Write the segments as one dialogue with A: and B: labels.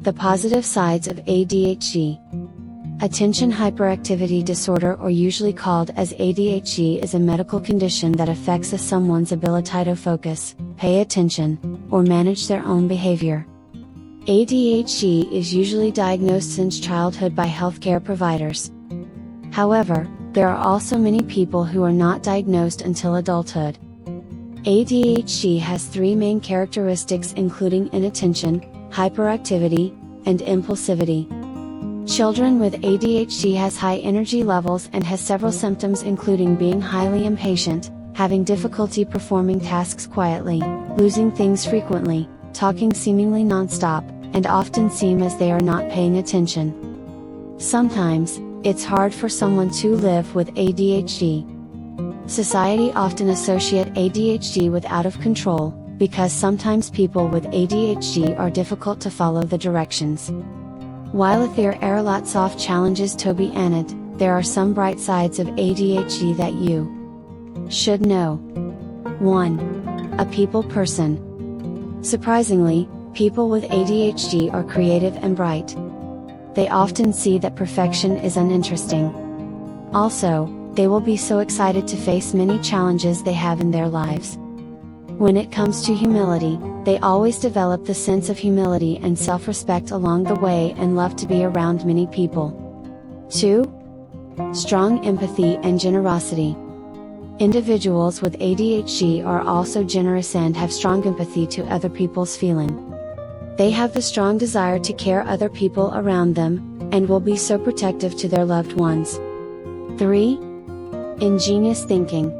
A: The positive sides of ADHD. Attention hyperactivity disorder, or usually called as ADHD, is a medical condition that affects someone's ability to focus, pay attention, or manage their own behavior. ADHD is usually diagnosed since childhood by healthcare providers. However, there are also many people who are not diagnosed until adulthood. ADHD has three main characteristics, including inattention, hyperactivity, and impulsivity. Children with ADHD has high energy levels and has several symptoms, including being highly impatient, having difficulty performing tasks quietly, losing things frequently, talking seemingly nonstop, and often seem as they are not paying attention. Sometimes, it's hard for someone to live with ADHD. Society often associate ADHD with out of control, because sometimes people with ADHD are difficult to follow the directions. While there are lots of challenges to be added, there are some bright sides of ADHD that you should know. 1. A people person. Surprisingly, people with ADHD are creative and bright. They often see that perfection is uninteresting. Also, they will be so excited to face many challenges they have in their lives. When it comes to humility, they always develop the sense of humility and self-respect along the way and love to be around many people. 2. Strong empathy and generosity. Individuals with ADHD are also generous and have strong empathy to other people's feeling. They have the strong desire to care other people around them, and will be so protective to their loved ones. 3. Ingenious thinking.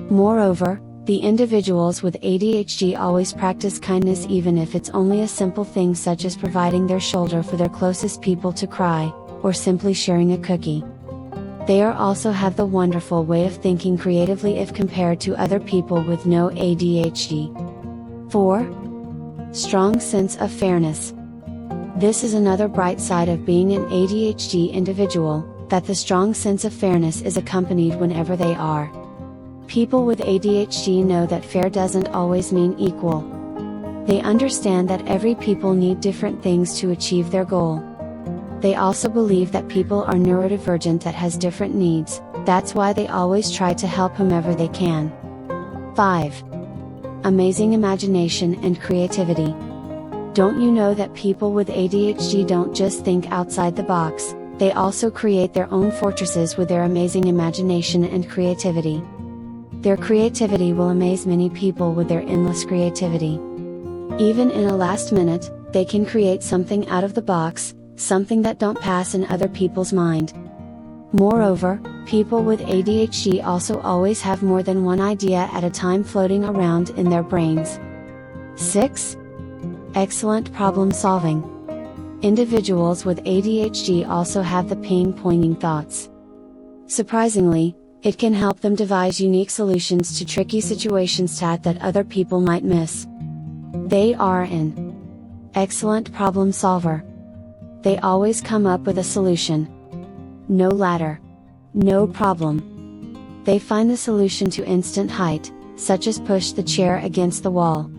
A: Moreover, the individuals with ADHD always practice kindness, even if it's only a simple thing such as providing their shoulder for their closest people to cry, or simply sharing a cookie. They also have the wonderful way of thinking creatively if compared to other people with no ADHD. 4. Strong sense of fairness. This is another bright side of being an ADHD individual, that the strong sense of fairness is accompanied whenever they are. People with ADHD know that fair doesn't always mean equal. They understand that every people need different things to achieve their goal. They also believe that people are neurodivergent that has different needs, that's why they always try to help whomever they can. 5. Amazing imagination and creativity. Don't you know that people with ADHD don't just think outside the box, they also create their own fortresses with their amazing imagination and creativity. Their creativity will amaze many people with their endless creativity. Even in a last minute, they can create something out of the box, something that don't pass in other people's mind. Moreover, people with ADHD also always have more than one idea at a time floating around in their brains. 6. Excellent problem solving. Individuals with ADHD also have the ping-ponging thoughts. Surprisingly, it can help them devise unique solutions to tricky situations that other people might miss. They are an excellent problem solver. They always come up with a solution. No ladder. No problem. They find the solution to instant height, such as push the chair against the wall.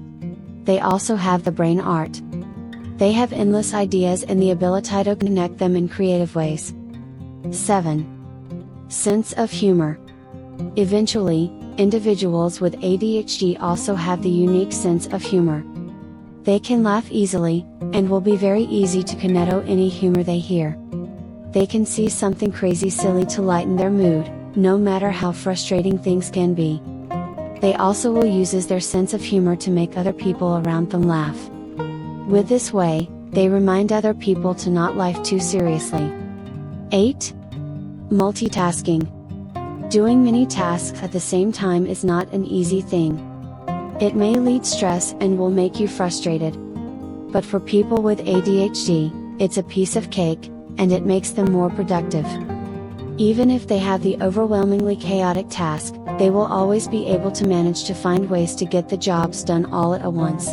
A: They also have the brain art. They have endless ideas and the ability to connect them in creative ways. 7. Sense of humor. Eventually, individuals with ADHD also have the unique sense of humor. They can laugh easily, and will be very easy to connect to any humor they hear. They can see something crazy silly to lighten their mood, no matter how frustrating things can be. They also will use their sense of humor to make other people around them laugh. With this way, they remind other people to not life too seriously. 8. Multitasking. Doing many tasks at the same time is not an easy thing. It may lead stress and will make you frustrated. But for people with ADHD, it's a piece of cake, and it makes them more productive. Even if they have the overwhelmingly chaotic task, they will always be able to manage to find ways to get the jobs done all at once.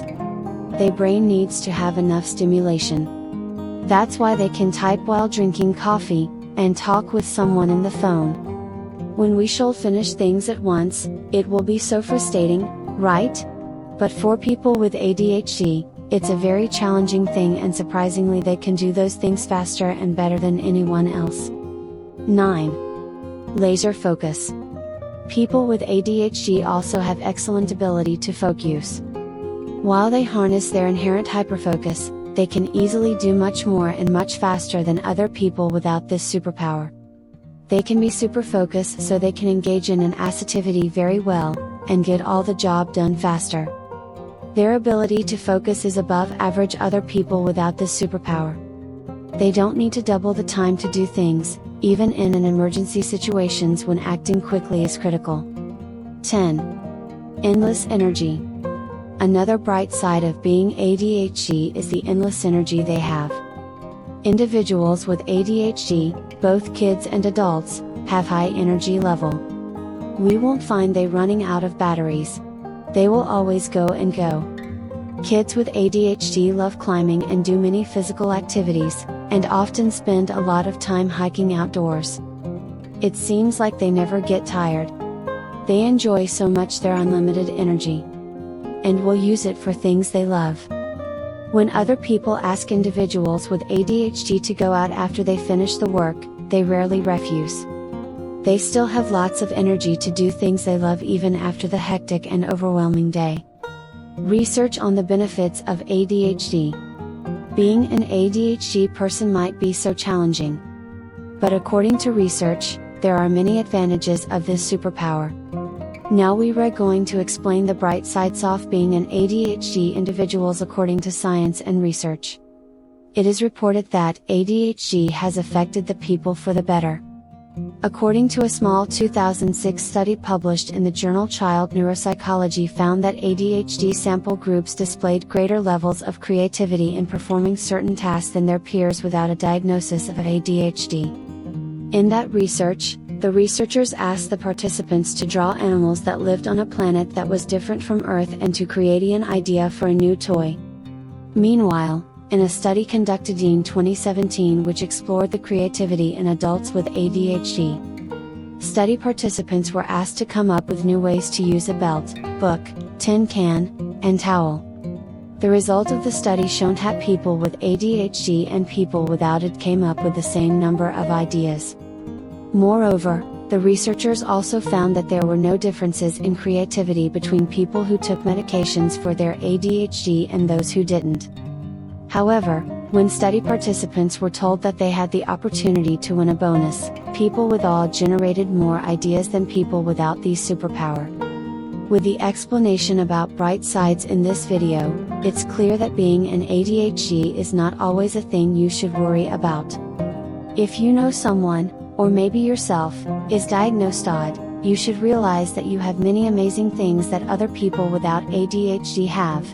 A: Their brain needs to have enough stimulation. That's why they can type while drinking coffee, and talk with someone in the phone. When we should finish things at once, it will be so frustrating, right? But for people with ADHD, It's a very challenging thing, and surprisingly they can do those things faster and better than anyone else. 9. Laser focus. People with ADHD also have excellent ability to focus. While they harness their inherent hyperfocus, they can easily do much more and much faster than other people without this superpower. They can be super focused, so they can engage in an activity very well, and get all the job done faster. Their ability to focus is above average other people without this superpower. They don't need to double the time to do things, even in an emergency situations when acting quickly is critical. 10. Endless energy. Another bright side of being ADHD is the endless energy they have. Individuals with ADHD, both kids and adults, have high energy level. We won't find they running out of batteries. They will always go and go. Kids with ADHD love climbing and do many physical activities, and often spend a lot of time hiking outdoors. It seems like they never get tired. They enjoy so much their unlimited energy, and will use it for things they love. When other people ask individuals with ADHD to go out after they finish the work, they rarely refuse. They still have lots of energy to do things they love even after the hectic and overwhelming day. Research on the benefits of ADHD. Being an ADHD person might be so challenging. But according to research, there are many advantages of this superpower. Now we are going to explain the bright sides of being an ADHD individuals according to science and research. It is reported that ADHD has affected the people for the better. According to a small 2006 study published in the journal Child Neuropsychology found that ADHD sample groups displayed greater levels of creativity in performing certain tasks than their peers without a diagnosis of ADHD. In that research, the researchers asked the participants to draw animals that lived on a planet that was different from Earth and to create an idea for a new toy. Meanwhile, in a study conducted in 2017 which explored the creativity in adults with ADHD, study participants were asked to come up with new ways to use a belt, book, tin can, and towel. The result of the study showed that people with ADHD and people without it came up with the same number of ideas. Moreover, the researchers also found that there were no differences in creativity between people who took medications for their ADHD and those who didn't. However, when study participants were told that they had the opportunity to win a bonus, people with all generated more ideas than people without the superpower. With the explanation about bright sides in this video, it's clear that being an ADHD is not always a thing you should worry about. If you know someone, or maybe yourself, is diagnosed odd, you should realize that you have many amazing things that other people without ADHD have.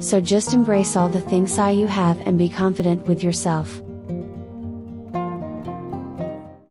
A: So just embrace all the things you have and be confident with yourself.